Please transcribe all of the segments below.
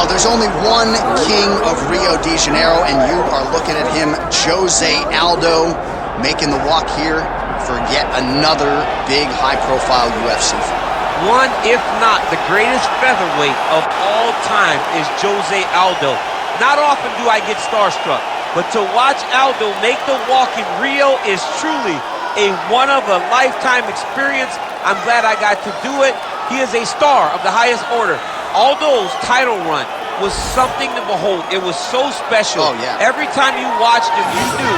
Now, there's only one king of Rio de Janeiro, and you are looking at him, José Aldo, making the walk here for yet another big, high-profile UFC fight. One, if not the greatest featherweight of all time, is José Aldo. Not often do I get starstruck, but to watch Aldo make the walk in Rio is truly a one-of-a-lifetime experience. I'm glad I got to do it. He is a star of the highest order. Aldo's title run was something to behold. It was so special. Oh, yeah. Every time you watched him, you knew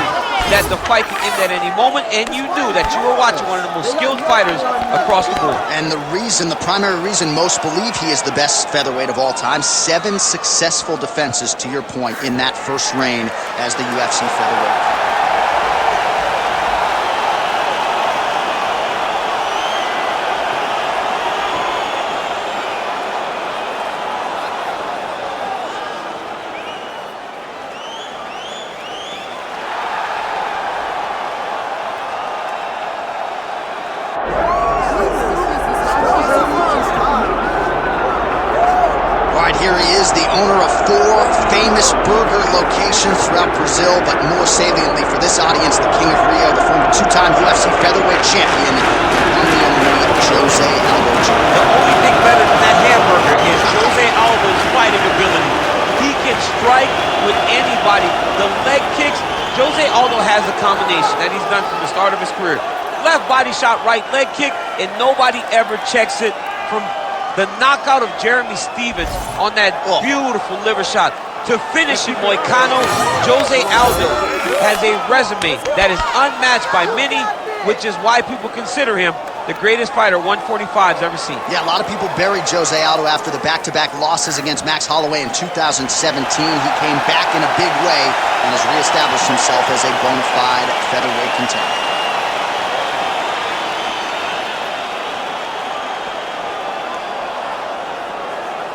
that the fight could end at any moment, and you knew that you were watching one of the most skilled fighters across the board. And the primary reason most believe he is the best featherweight of all time, 7 successful defenses, to your point, in that first reign as the UFC featherweight. Here he is, the owner of 4 famous burger locations throughout Brazil, but more saliently for this audience, the King of Rio, the former 2-time UFC featherweight champion, one and only José Aldo Jr. The only thing better than that hamburger is José Aldo's fighting ability. He can strike with anybody. The leg kicks, José Aldo has a combination that he's done from the start of his career. Left body shot, right leg kick, and nobody ever checks it. From the knockout of Jeremy Stevens on that beautiful liver shot to finishing Moicano, José Aldo has a resume that is unmatched by many, which is why people consider him the greatest fighter 145's ever seen. Yeah, a lot of people buried José Aldo after the back-to-back losses against Max Holloway in 2017. He came back in a big way and has reestablished himself as a bona fide featherweight contender.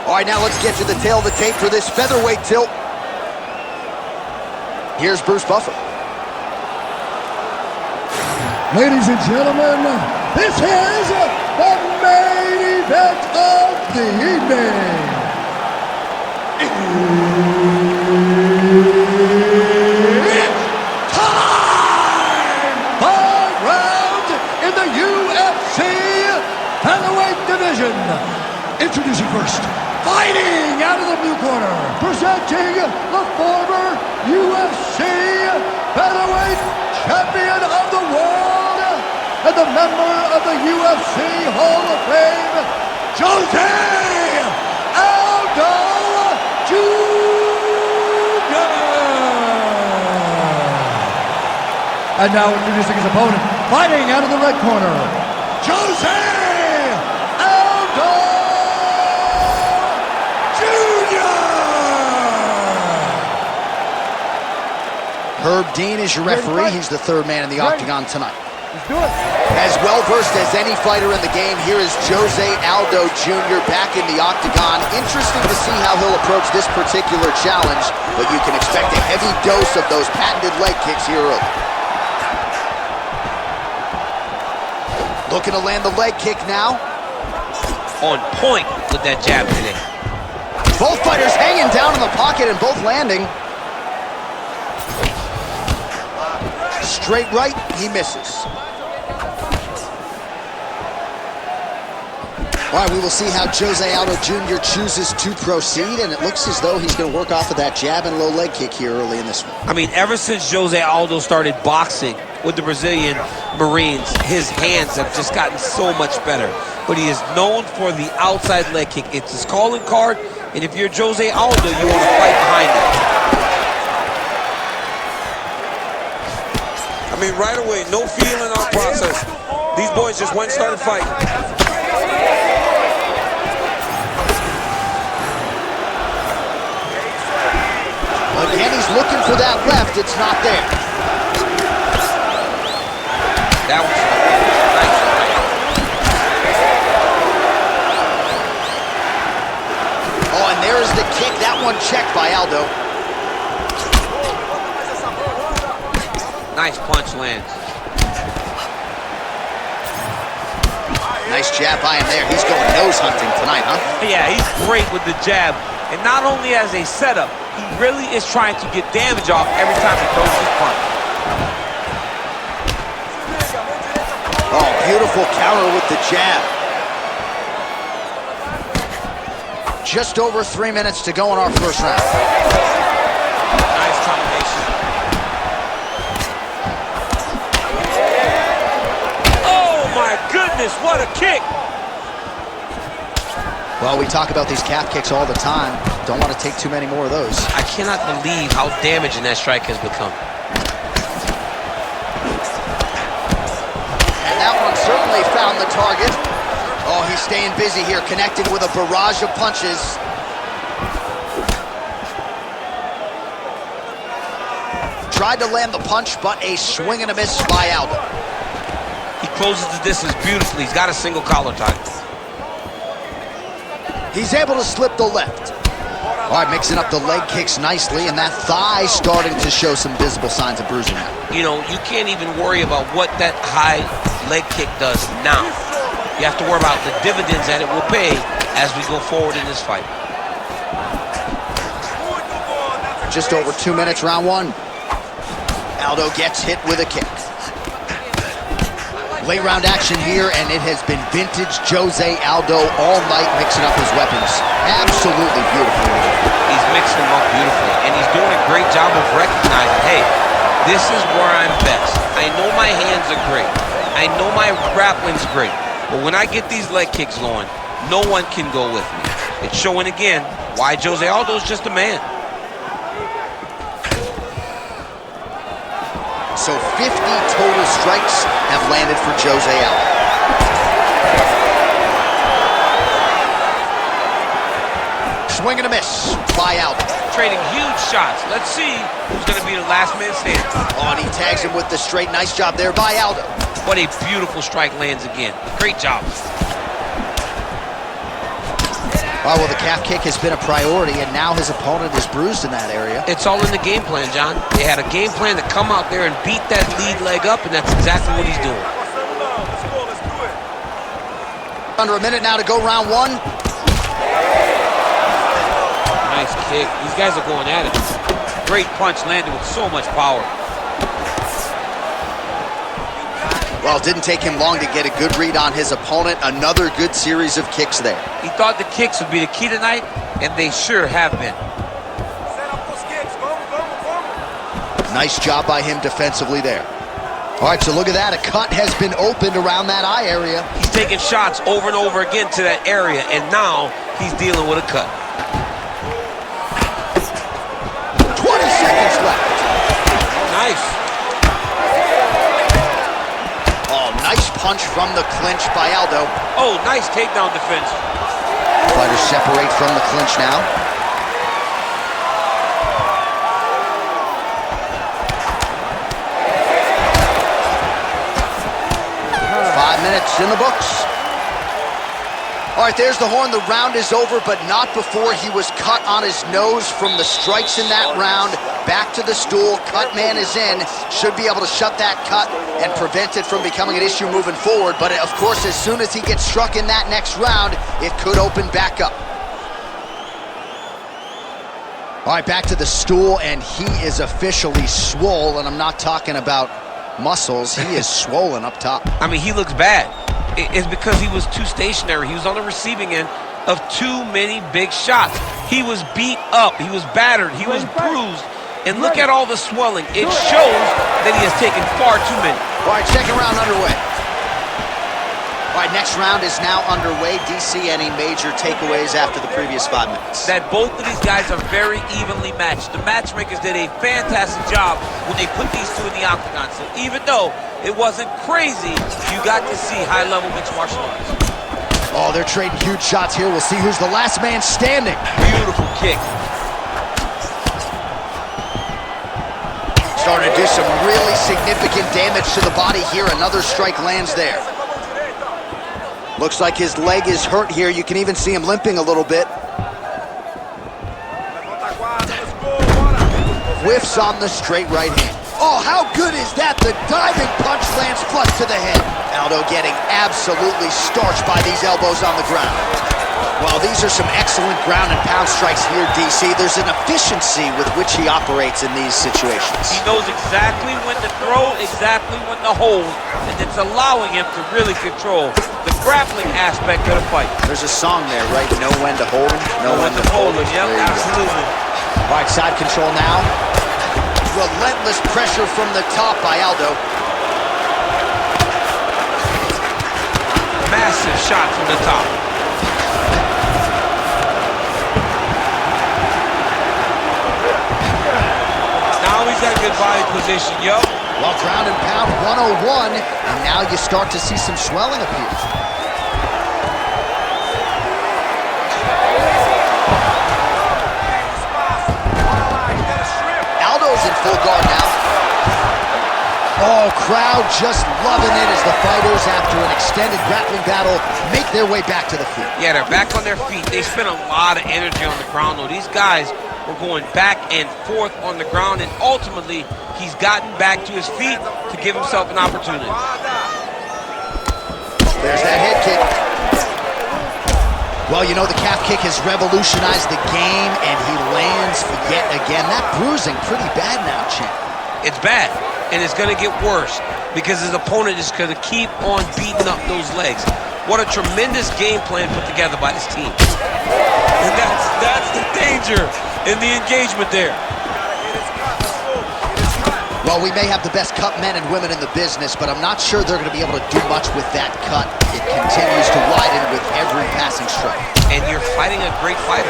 All right, now let's get to the tail of the tape for this featherweight tilt. Here's Bruce Buffer. Ladies and gentlemen, this is the main event of the evening. It's time! 5 rounds in the UFC featherweight division. Introducing first, fighting out of the blue corner, presenting the former UFC featherweight champion of the world and the member of the UFC Hall of Fame, José Aldo Jr. And now introducing his opponent, fighting out of the red corner, José Herb Dean is your referee. He's the 3rd man in the octagon tonight. Let's do it. As well-versed as any fighter in the game, here is José Aldo Jr. back in the octagon. Interesting to see how he'll approach this particular challenge, but you can expect a heavy dose of those patented leg kicks here early. Looking to land the leg kick now. On point with that jab today. Both fighters hanging down in the pocket and both landing. Straight right, he misses. All right, we will see how José Aldo Jr. chooses to proceed, and it looks as though he's going to work off of that jab and low leg kick here early in this one. I mean, ever since José Aldo started boxing with the Brazilian Marines, his hands have just gotten so much better. But he is known for the outside leg kick. It's his calling card, and if you're José Aldo, you want to fight behind it. I mean, right away, no feeling or process. These boys just went and started fighting. Again, he's looking for that left. It's not there. That was nice. Oh, and there is the kick. That one checked by Aldo. Nice punch lands. Nice jab by him there. He's going nose hunting tonight, huh? Yeah, he's great with the jab. And not only as a setup, he really is trying to get damage off every time he throws his punch. Oh, beautiful counter with the jab. Just over 3 minutes to go in our first round. Nice combination. Oh my goodness, what a kick! Well, we talk about these calf kicks all the time. Don't want to take too many more of those. I cannot believe how damaging that strike has become. And that one certainly found the target. Oh, he's staying busy here, connecting with a barrage of punches. Tried to land the punch, but a swing and a miss by Aldo. He closes the distance beautifully. He's got a single collar tie. He's able to slip the left. All right, mixing up the leg kicks nicely, and that thigh starting to show some visible signs of bruising now. You know, you can't even worry about what that high leg kick does now. You have to worry about the dividends that it will pay as we go forward in this fight. Just over 2 minutes, round one. Aldo gets hit with a kick. Late round action here, and it has been vintage José Aldo all night, mixing up his weapons. Absolutely beautiful. He's mixing them up beautifully, and he's doing a great job of recognizing, hey, this is where I'm best. I know my hands are great. I know my grappling's great. But when I get these leg kicks going, no one can go with me. It's showing again why José Aldo is just a man. So 50 total strikes have landed for José Aldo. Swing and a miss by Aldo. Trading huge shots. Let's see who's going to be the last man standing. Oh, and he tags him with the straight. Nice job there by Aldo. What a beautiful strike lands again. Great job. Oh, well, the calf kick has been a priority, and now his opponent is bruised in that area. It's all in the game plan, John. They had a game plan to come out there and beat that lead leg up, and that's exactly what he's doing. Under a minute now to go round one. Nice kick. These guys are going at it. Great punch landed with so much power. Well, it didn't take him long to get a good read on his opponent. Another good series of kicks there. He thought the kicks would be the key tonight, and they sure have been. Nice job by him defensively there. All right, so look at that. A cut has been opened around that eye area. He's taking shots over and over again to that area, and now he's dealing with a cut. 20 seconds left. Nice. Nice punch from the clinch by Aldo. Oh, nice takedown defense. Fighters separate from the clinch now. Five minutes in the books. All right, there's the horn. The round is over, but not before he was cut on his nose from the strikes in that round. Back to the stool. Cut man is in. Should be able to shut that cut and prevent it from becoming an issue moving forward. But, of course, as soon as he gets struck in that next round, it could open back up. All right, back to the stool, and he is officially swole, and I'm not talking about muscles. He is swollen up top. I mean, he looks bad. It's because he was too stationary. He was on the receiving end of too many big shots. He was beat up. He was battered. He was bruised. And look at all the swelling. It shows that he has taken far too many. All right, second round underway. All right, next round is now underway. DC, any major takeaways after the previous 5 minutes? That both of these guys are very evenly matched. The matchmakers did a fantastic job when they put these two in the octagon. So even though it wasn't crazy, you got to see high-level mixed martial arts. Oh, they're trading huge shots here. We'll see who's the last man standing. Beautiful kick. Starting to do some really significant damage to the body here. Another strike lands there. Looks like his leg is hurt here. You can even see him limping a little bit. Whiffs on the straight right hand. Oh, how good is that? The diving punch lands flush to the head. Aldo getting absolutely starched by these elbows on the ground. Well, these are some excellent ground and pound strikes here, DC. There's an efficiency with which he operates in these situations. He knows exactly when to throw, exactly when to hold, and it's allowing him to really control the grappling aspect of the fight. There's a song there, right? Know when to hold him, Know when to hold him. Yep, absolutely. All right, side control now. Relentless pressure from the top by Aldo. Massive shot from the top. Now he's got good body position, yo. Well, ground and pound 101, and now you start to see some swelling appear. Aldo's in full guard now. Oh, crowd just loving it as the fighters, after an extended grappling battle, make their way back to the feet. Yeah, they're back on their feet. They spent a lot of energy on the ground, though. These guys were going back and forth on the ground, and ultimately, he's gotten back to his feet to give himself an opportunity. There's that head kick. Well, you know, the calf kick has revolutionized the game, and he lands yet again. That bruising pretty bad now, champ. It's bad, and it's going to get worse because his opponent is going to keep on beating up those legs. What a tremendous game plan put together by this team. And that's the danger in the engagement there. Well, we may have the best cut men and women in the business, but I'm not sure they're going to be able to do much with that cut. It continues to widen with every passing strike. And you're fighting a great fighter.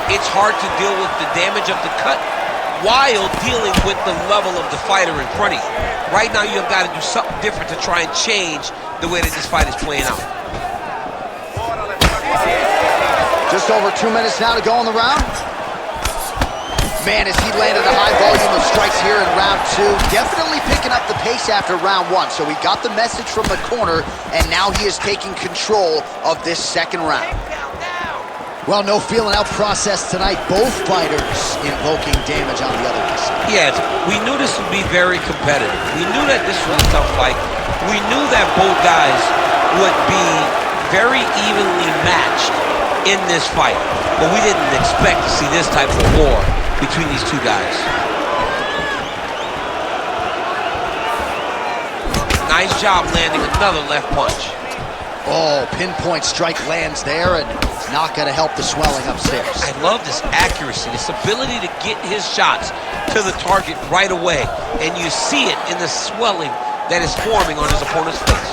It's hard to deal with the damage of the cut while dealing with the level of the fighter in front of you. Right now, you've got to do something different to try and change the way that this fight is playing out. Just over 2 minutes now to go in the round. Man, as he landed a high volume of strikes here in round 2, definitely picking up the pace after round 1. So he got the message from the corner, and now he is taking control of this second round. Well, no feeling out process tonight. Both fighters invoking damage on the other side. Yes, we knew this would be very competitive. We knew that this was a tough fight. We knew that both guys would be very evenly matched in this fight. But we didn't expect to see this type of war between these two guys. Nice job landing another left punch. Oh, pinpoint strike lands there, and it's not going to help the swelling upstairs. I love this accuracy, this ability to get his shots to the target right away. And you see it in the swelling that is forming on his opponent's face.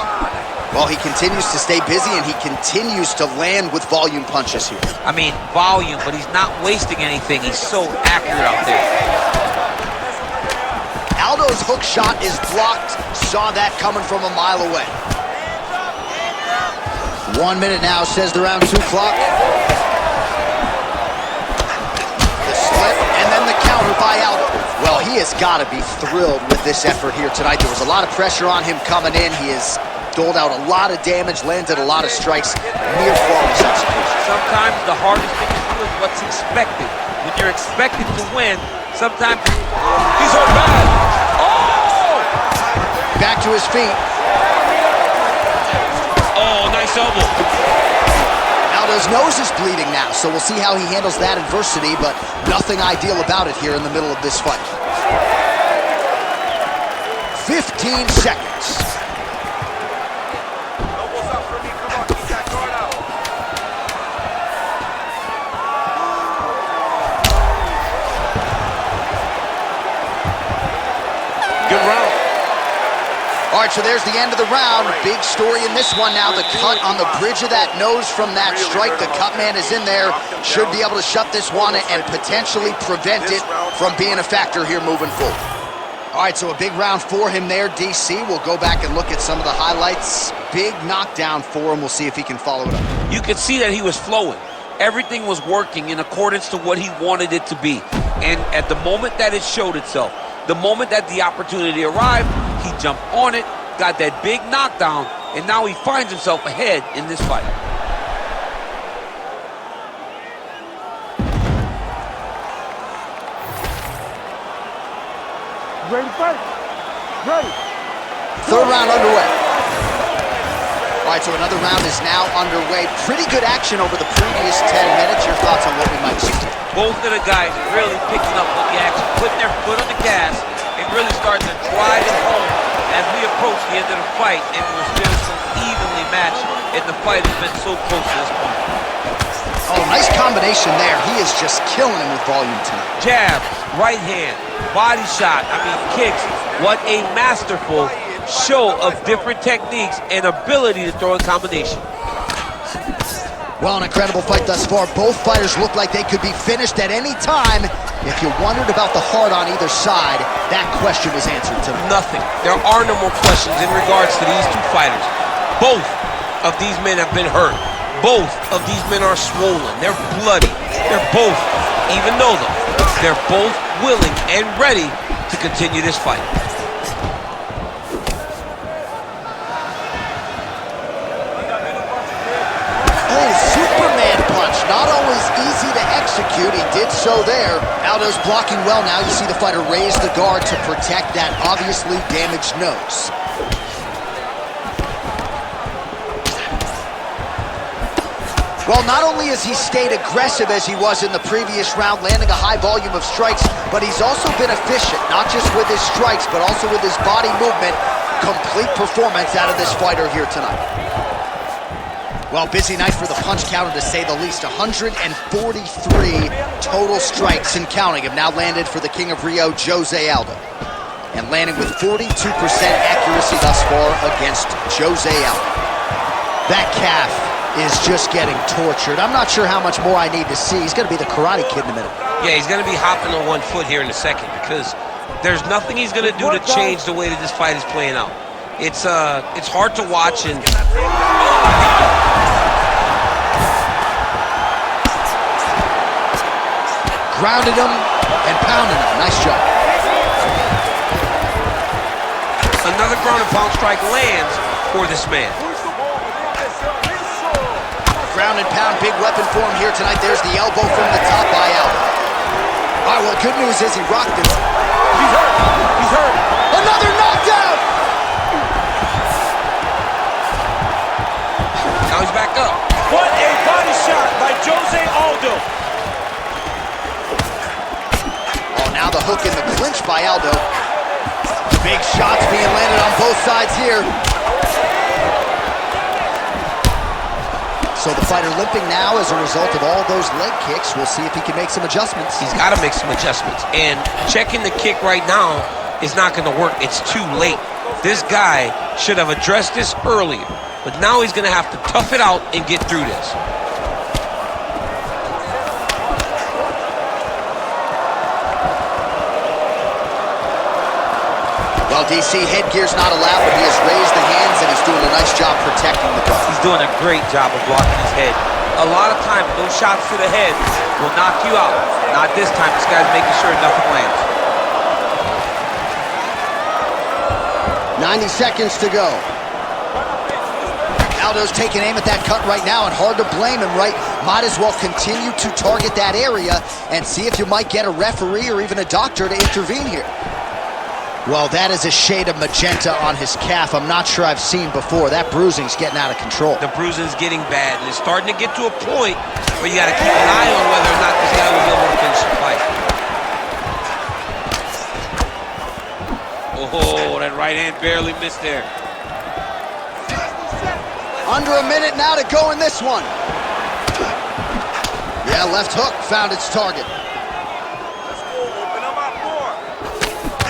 Well, he continues to stay busy, and he continues to land with volume punches here. I mean, volume, but he's not wasting anything. He's so accurate out there. Aldo's hook shot is blocked. Saw that coming from a mile away. 1 minute now, says the round 2 clock. The slip, and then the counter by Aldo. Well, he has got to be thrilled with this effort here tonight. There was a lot of pressure on him coming in. He has doled out a lot of damage, landed a lot of strikes, near flawless execution. Sometimes the hardest thing to do is what's expected. When you're expected to win, sometimes he's hurt bad. Oh! Back to his feet. Oh, nice elbow. Aldo's nose is bleeding now, so we'll see how he handles that adversity, but nothing ideal about it here in the middle of this fight. 15 seconds. Good round. All right, so there's the end of the round. Big story in this one now. The cut on the bridge of that nose from that strike. The cut man is in there. Should be able to shut this one and potentially prevent it from being a factor here moving forward. All right, so a big round for him there, DC. We'll go back and look at some of the highlights. Big knockdown for him. We'll see if he can follow it up. You could see that he was flowing. Everything was working in accordance to what he wanted it to be. And at the moment that it showed itself, the moment that the opportunity arrived, he jumped on it, got that big knockdown, and now he finds himself ahead in this fight. Ready to fight? Ready. Third round underway. All right, so another round is now underway. Pretty good action over the previous 10 minutes. Your thoughts on what we might see? Both of the guys really picking up on the action, putting their foot on the gas, and really starting to drive it home as we approach the end of the fight, and we're still so evenly matched, and the fight has been so close to this point. Oh, nice combination there. He is just killing him with volume tonight. Jab, right hand, body shot, kicks. What a masterful show of different techniques and ability to throw in combination. Well, an incredible fight thus far. Both fighters look like they could be finished at any time. If you wondered about the heart on either side, that question was answered tonight. Nothing. There are no more questions in regards to these two fighters. Both of these men have been hurt. Both of these men are swollen. They're bloody. They're both, even though they're both willing and ready to continue this fight. Not always easy to execute. He did so there. Aldo's blocking well now. You see the fighter raise the guard to protect that obviously damaged nose. Well, not only has he stayed aggressive as he was in the previous round, landing a high volume of strikes, but he's also been efficient, not just with his strikes, but also with his body movement. Complete performance out of this fighter here tonight. Well, busy night for the punch counter, to say the least. 143 total strikes and counting have now landed for the King of Rio, José Aldo. And landing with 42% accuracy thus far against José Aldo. That calf is just getting tortured. I'm not sure how much more I need to see. He's going to be the Karate Kid in a minute. Yeah, he's going to be hopping on one foot here in a second because there's nothing he's going to do to change the way that this fight is playing out. It's hard to watch and... Grounded him and pounded him. Nice job. Another ground and pound strike lands for this man. Ground and pound, big weapon for him here tonight. There's the elbow from the top by Aldo. All right, well, good news is he rocked him. He's hurt. He's hurt. Another knockdown! Now he's back up. What a body shot by José Aldo. Now the hook in the clinch by Aldo. Big shots being landed on both sides here. So the fighter limping now as a result of all those leg kicks. We'll see if he can make some adjustments. He's got to make some adjustments. And checking the kick right now is not going to work. It's too late. This guy should have addressed this earlier. But now he's going to have to tough it out and get through this. Well, DC, headgear's not allowed, but he has raised the hands and he's doing a nice job protecting the belt. He's doing a great job of blocking his head. A lot of times, those shots to the head will knock you out. Not this time. This guy's making sure nothing lands. 90 seconds to go. Aldo's taking aim at that cut right now, and hard to blame him, right? Might as well continue to target that area and see if you might get a referee or even a doctor to intervene here. Well, that is a shade of magenta on his calf I'm not sure I've seen before. That bruising's getting out of control. The bruising's getting bad, and it's starting to get to a point where you got to keep an eye on whether or not this guy will be able to finish the fight. Oh, that right hand barely missed there. Under a minute now to go in this one. Yeah, left hook found its target.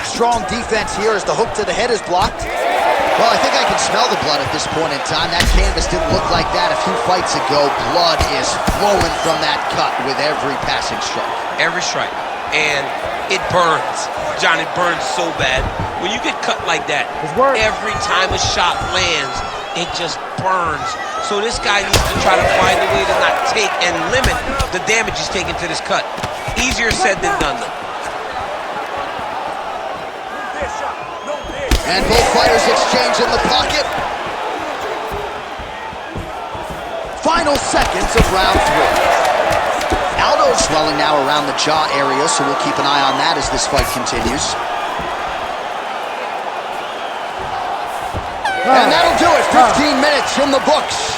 Strong defense here as the hook to the head is blocked. Well, I think I can smell the blood at this point in time. That canvas didn't look like that a few fights ago. Blood is flowing from that cut with every passing strike. Every strike. And it burns. John, it burns so bad. When you get cut like that, every time a shot lands, it just burns. So this guy needs to try to find a way to not take and limit the damage he's taking to this cut. Easier said than done, though. And both fighters exchange in the pocket. Final seconds of round 3. Aldo swelling now around the jaw area, so we'll keep an eye on that as this fight continues. And that'll do it. 15 minutes in the books.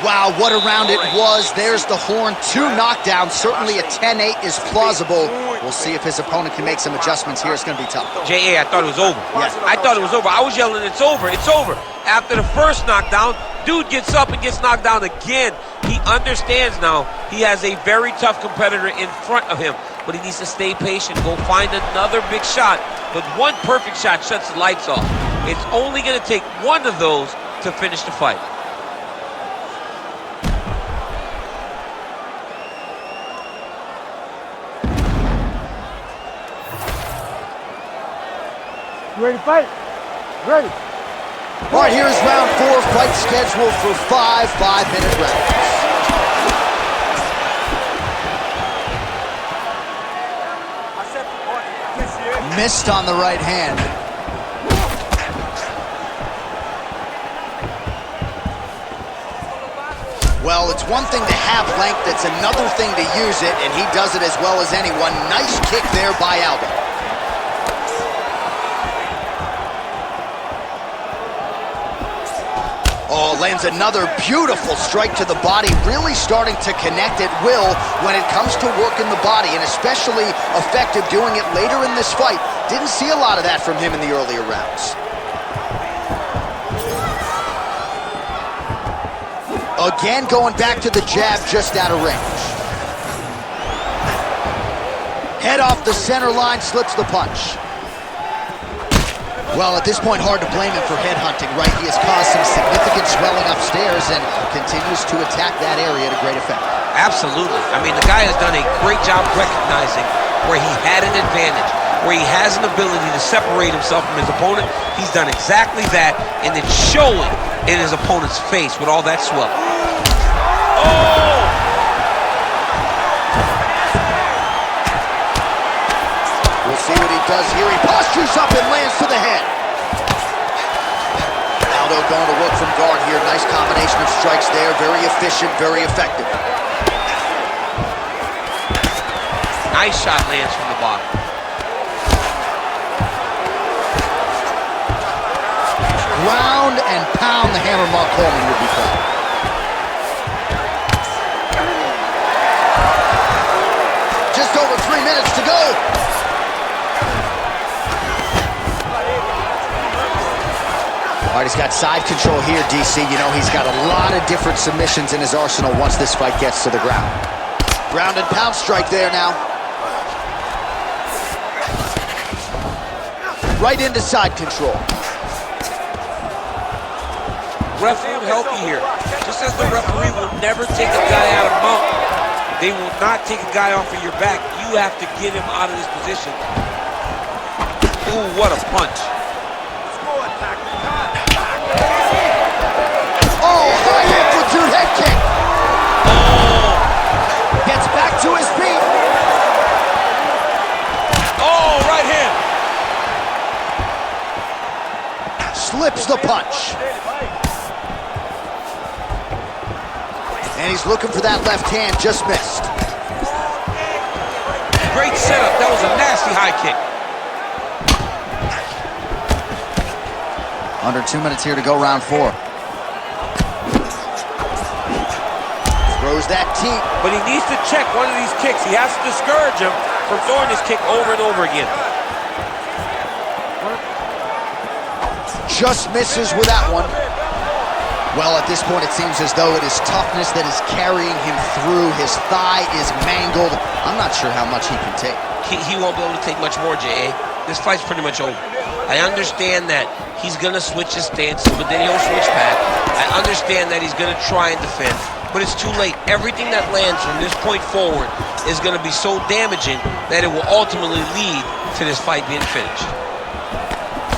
Wow, what a round it was. There's the horn. 2 knockdowns. Certainly a 10-8 is plausible. We'll see if his opponent can make some adjustments here. It's going to be tough. J.A., I thought it was over. Yeah. I thought it was over. I was yelling, it's over, it's over. After the first knockdown, dude gets up and gets knocked down again. He understands now he has a very tough competitor in front of him, but he needs to stay patient, go find another big shot. But one perfect shot shuts the lights off. It's only going to take one of those to finish the fight. You ready to fight? Ready. All right, here's round 4. Fight scheduled for 5 5-minute rounds. Missed on the right hand. Well, it's one thing to have length, it's another thing to use it, and he does it as well as anyone. Nice kick there by Aldo. Oh, lands another beautiful strike to the body, really starting to connect at will when it comes to working the body, and especially effective doing it later in this fight. Didn't see a lot of that from him in the earlier rounds. Again, going back to the jab just out of range. Head off the center line, slips the punch. Well, at this point, hard to blame him for headhunting, right? He has caused some significant swelling upstairs and continues to attack that area to great effect. Absolutely. I mean, the guy has done a great job recognizing where he had an advantage, where he has an ability to separate himself from his opponent. He's done exactly that, and it's showing in his opponent's face with all that swelling. Oh! We'll see what he does here. He postures up and lands to the head. Aldo going to work from guard here. Nice combination of strikes there. Very efficient, very effective. Nice shot lands from the bottom. Ground and pound, the hammer Mark Coleman would be called. Just over 3 minutes to go. All right, he's got side control here, DC. You know, he's got a lot of different submissions in his arsenal once this fight gets to the ground. Ground and pound strike there now. Right into side control. Ref will help you here. Just as the referee will never take a guy out of mount, they will not take a guy off of your back. You have to get him out of this position. Ooh, what a punch. Oh, high amplitude head kick. Oh. Gets back to his feet. Oh, right hand. Slips the punch. And he's looking for that left hand, just missed. Great setup. That was a nasty high kick. Under 2 minutes here to go, round 4. Throws that teep. But he needs to check one of these kicks. He has to discourage him from throwing this kick over and over again. Just misses with that one. Well, at this point, it seems as though it is toughness that is carrying him through. His thigh is mangled. I'm not sure how much he can take. He won't be able to take much more, J.A. This fight's pretty much over. I understand that he's going to switch his stances, but then he'll switch back. I understand that he's going to try and defend, but it's too late. Everything that lands from this point forward is going to be so damaging that it will ultimately lead to this fight being finished.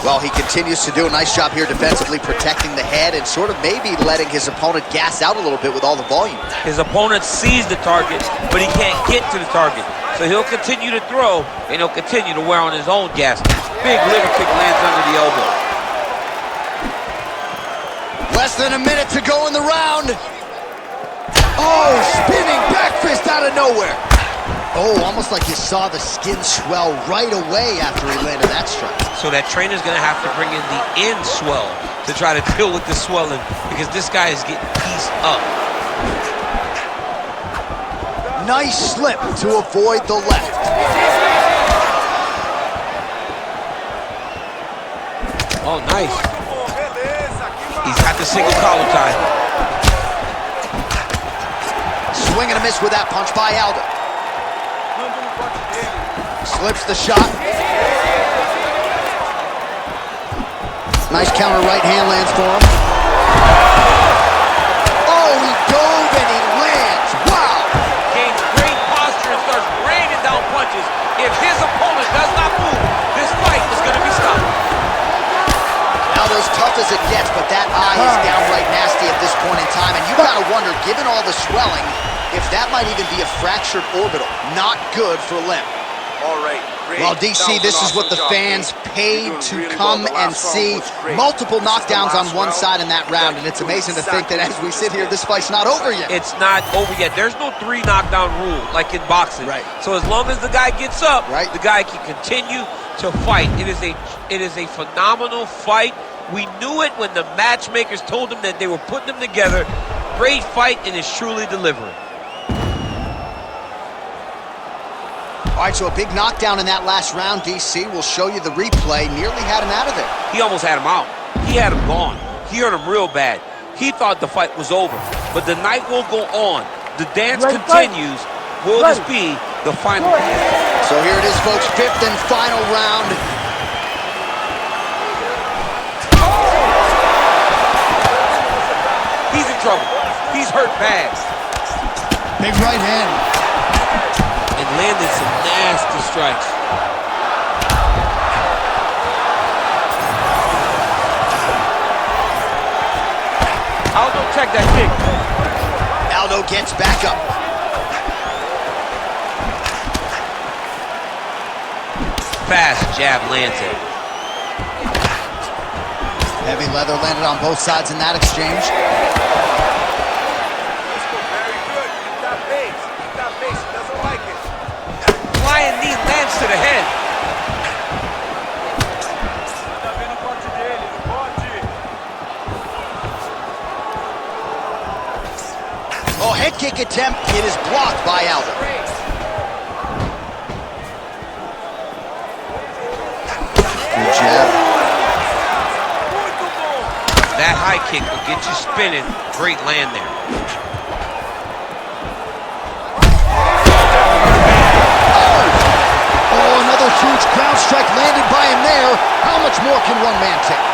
Well, he continues to do a nice job here defensively, protecting the head and sort of maybe letting his opponent gas out a little bit with all the volume. His opponent sees the target, but he can't get to the target. So he'll continue to throw, and he'll continue to wear on his own gas. Big liver kick lands under the elbow. Less than a minute to go in the round. Oh, spinning back fist out of nowhere. Oh, almost like you saw the skin swell right away after he landed that strike. So that trainer's gonna have to bring in the end swell to try to deal with the swelling, because this guy is getting pieced up. Nice slip to avoid the left. Oh, nice. He's got the single collar tie. Swing and a miss with that punch by Aldo. Slips the shot. Nice counter right hand lands for him. Oh, he dove and he lands. Wow. Gains great posture and starts raining down punches. If his opponent does not move, this fight is going to be stopped. Aldo's tough as it gets, but that eye is downright nasty at this point in time. And you got to wonder, given all the swelling, if that might even be a fractured orbital. Not good for Lim. All right. Well, DC, this is what the fans paid to come and see. Multiple knockdowns on one side in that round, and it's amazing to think that as we sit here, this fight's not over yet. It's not over yet. There's no 3 knockdown rule like in boxing. Right. So as long as the guy gets up, right, the guy can continue to fight. It is a phenomenal fight. We knew it when the matchmakers told them that they were putting them together. Great fight, and it's truly delivered. All right, so a big knockdown in that last round, DC. We'll show you the replay. Nearly had him out of there. He almost had him out. He had him gone. He hurt him real bad. He thought the fight was over. But the night will go on. The dance continues. Will this be the final? So here it is, folks. 5th and final round. He's in trouble. He's hurt bad. Big right hand. And landed some nasty strikes. Aldo, check that kick. Aldo gets back up. Fast jab lands it. Heavy leather landed on both sides in that exchange. Flying knee lands to the head. Oh, head kick attempt. It is blocked by Aldo. Good jab. That high kick will get you spinning. Great land there. Oh, another huge ground strike landed by him there. How much more can one man take?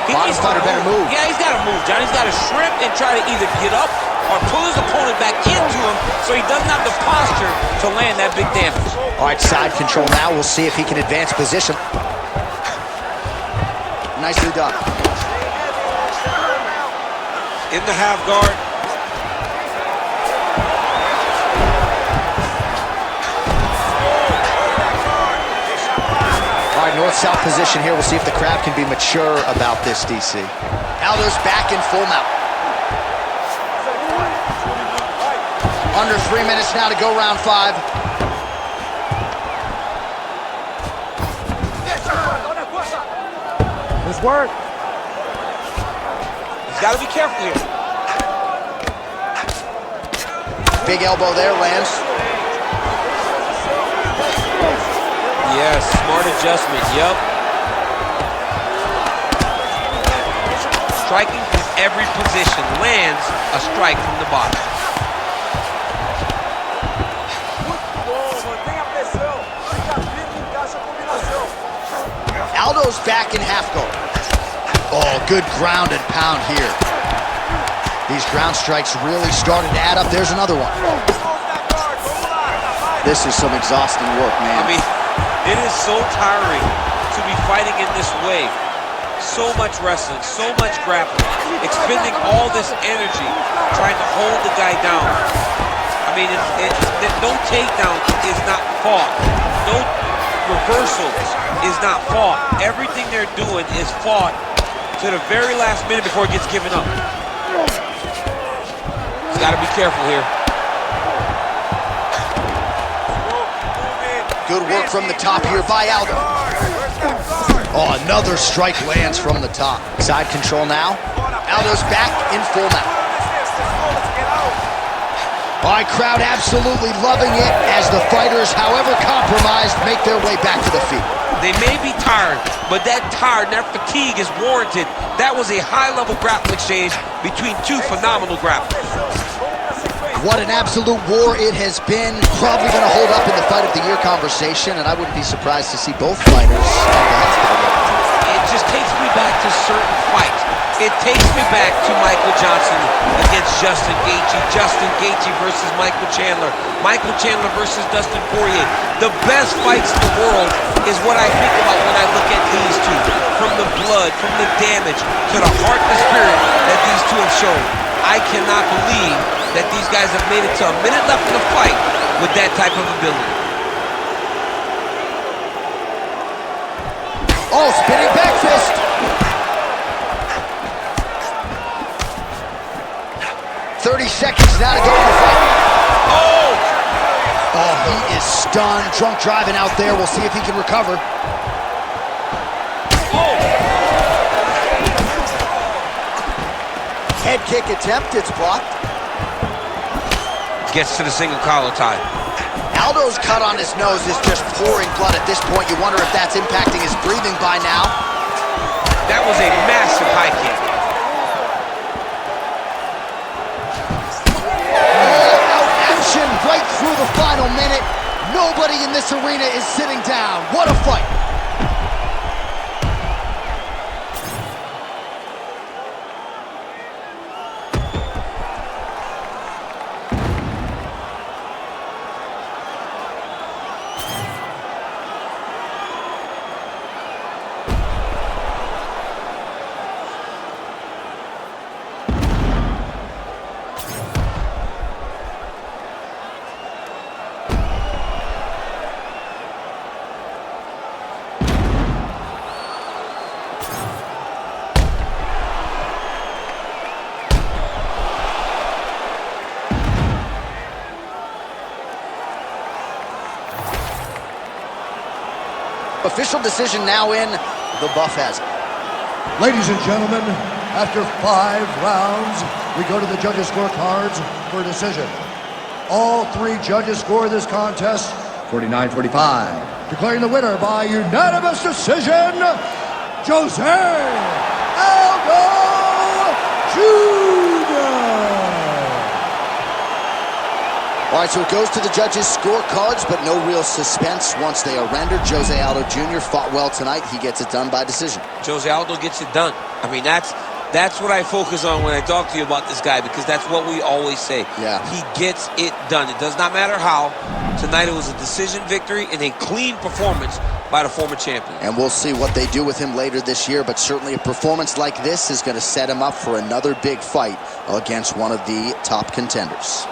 Bottom fighter better move. Yeah, he's got to move, John. He's got to shrimp and try to either get up or pull his opponent back into him so he doesn't have the posture to land that big damage. All right, side control now. We'll see if he can advance position. Nicely done. In the half guard. All right, north-south position here. We'll see if the crowd can be mature about this, DC. Aldo's back in full mount. Under 3 minutes now to go, round 5. This work. He's got to be careful here. Big elbow there, lands. Yes, smart adjustment, yep. Striking from every position, lands a strike from the bottom. Aldo's back in half guard. Oh, good ground and pound here. These ground strikes really started to add up. There's another one. This is some exhausting work, man. I mean, it is so tiring to be fighting in this way. So much wrestling, so much grappling, expending all this energy trying to hold the guy down. I mean, no takedown is not fought. No reversal is not fought. Everything they're doing is fought to the very last minute before it gets given up. got to be careful here. Good work from the top here by Aldo. Oh, another strike lands from the top. Side control now. Aldo's back in full mount. All right, crowd absolutely loving it as the fighters, however compromised, make their way back to the feet. They may be tired, but that tired, that fatigue is warranted. That was a high-level grappling exchange between two phenomenal grapplers. What an absolute war it has been. Probably going to hold up in the fight of the year conversation, and I wouldn't be surprised to see both fighters at the hospital. It just takes me back to certain fights. It takes me back to Michael Johnson against Justin Gaethje. Justin Gaethje versus Michael Chandler. Michael Chandler versus Dustin Poirier. The best fights in the world is what I think about when I look at these two. From the blood, from the damage, to the heart and the spirit that these two have shown. I cannot believe that these guys have made it to a minute left in the fight with that type of ability. Oh, spinning back fist. 30 seconds now to go in the fight. Oh, he is stunned. Drunk driving out there. We'll see if he can recover. Head kick attempt. It's blocked. Gets to the single collar tie. Aldo's cut on his nose is just pouring blood at this point. You wonder if that's impacting his breathing by now. That was a massive high kick. Right through the final minute. Nobody in this arena is sitting down. What a fight. Official decision now in. The buff has it. Ladies and gentlemen, after 5 rounds, we go to the judges' scorecards for a decision. All 3 judges score this contest 49-45. Declaring the winner by unanimous decision, José Aldo Jr. All right, so it goes to the judges' scorecards, but no real suspense once they are rendered. José Aldo Jr. fought well tonight. He gets it done by decision. José Aldo gets it done. I mean, that's what I focus on when I talk to you about this guy, because that's what we always say. Yeah. He gets it done. It does not matter how. Tonight it was a decision victory and a clean performance by the former champion. And we'll see what they do with him later this year, but certainly a performance like this is going to set him up for another big fight against one of the top contenders.